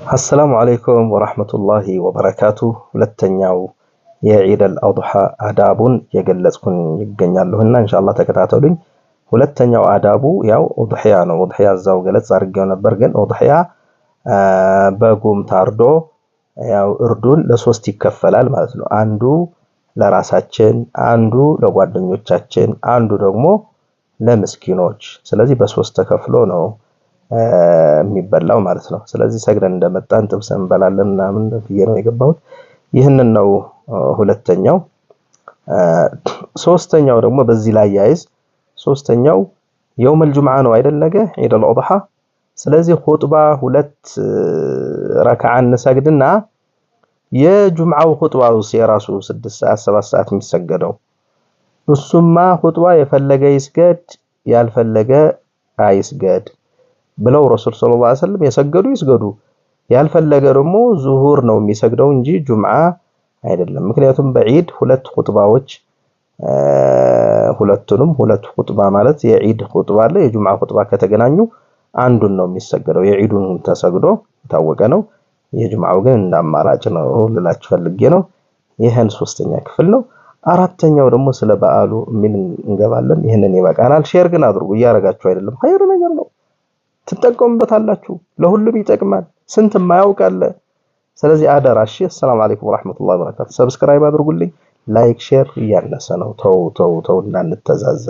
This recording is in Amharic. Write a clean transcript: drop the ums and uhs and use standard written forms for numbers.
السلام عليكم ورحمة الله وبركاته. ሁለተኛው የዒድ አልአድሃ አዳቡን የገለጽኩኝ ይገኛለሁ እና ኢንሻአላህ ተከታተሉኝ። ሁለተኛው አዳቡ ያው ኡድሂያ ነው። ኡድሂያ እዛው ገለጽ አድርጌው ነበር፣ ግን ኡድሂያ በጉም ታርዶ ያው እርዱን ለሶስት ይከፈላል ማለት ነው። አንዱ ለራሳችን፣ አንዱ ለጓደኞቻችን፣ አንዱ ደግሞ ለምስኪኖች። ስለዚህ በሶስት ተከፍሎ ነው የሚበላው ማለት ነው። ስለዚህ ሰግደን እንደመጣን ጥብስ እንበላለን ምናምን ብዬ ነው የገባሁት። ይህንን ነው ሁለተኛው። ሶስተኛው ደግሞ በዚህ ላይ ያይዝ። ሶስተኛው የውመል ጁምዓ ነው አይደል? ነገ ዒድ አልአድሃ። ስለዚህ ኹጥባ ሁለት ረክዓ እንሰግድና የጁምዓው ኹጥባው የራሱ 6 ሰዓት 7 ሰዓት የሚሰገደው እሱማ ኹጥባ የፈለገ ይስገድ ያልፈለገ አይስገድ ብለው ረሱል ሰለላሁ ዐለይሂ ወሰለም የሰገዱ ይስገዱ፣ ያልፈለገ ደግሞ ዙሁር ነው የሚሰግደው እንጂ ጁምዓ አይደለም። ምክንያቱም በዒድ ሁለት ኹጥባዎች ሁለት ኹጥባ ማለት የዒድ ኹጥባ አለ፣ የጁምዓ ኹጥባ ከተገናኙ አንዱን ነው የሚሰገደው። የዒዱን ተሰግዶ የታወቀ ነው፣ የጁምዓው ግን እንዳማራጭ ነው ልላችሁ ፈልጌ ነው። ይሄን ሶስተኛ ክፍል ነው። አራተኛው ደግሞ ስለ በዓሉ ምን እንገባለን። ይሄንን ይበቃናል። ሼር ግን አድርጉ፣ እያረጋችሁ አይደለም። ኸይር ነገር ነው፣ ትጠቀሙበታላችሁ፣ ለሁሉም ይጠቅማል። ስንት ማያውቅ አለ። ስለዚህ አደራ እሺ። ሰላም አለይኩም ወራህመቱላሂ ወበረካቱ። ሰብስክራይብ አድርጉልኝ። ላይክ ሼር እያነሰ ነው። ተው እንዳንተዛዘብ።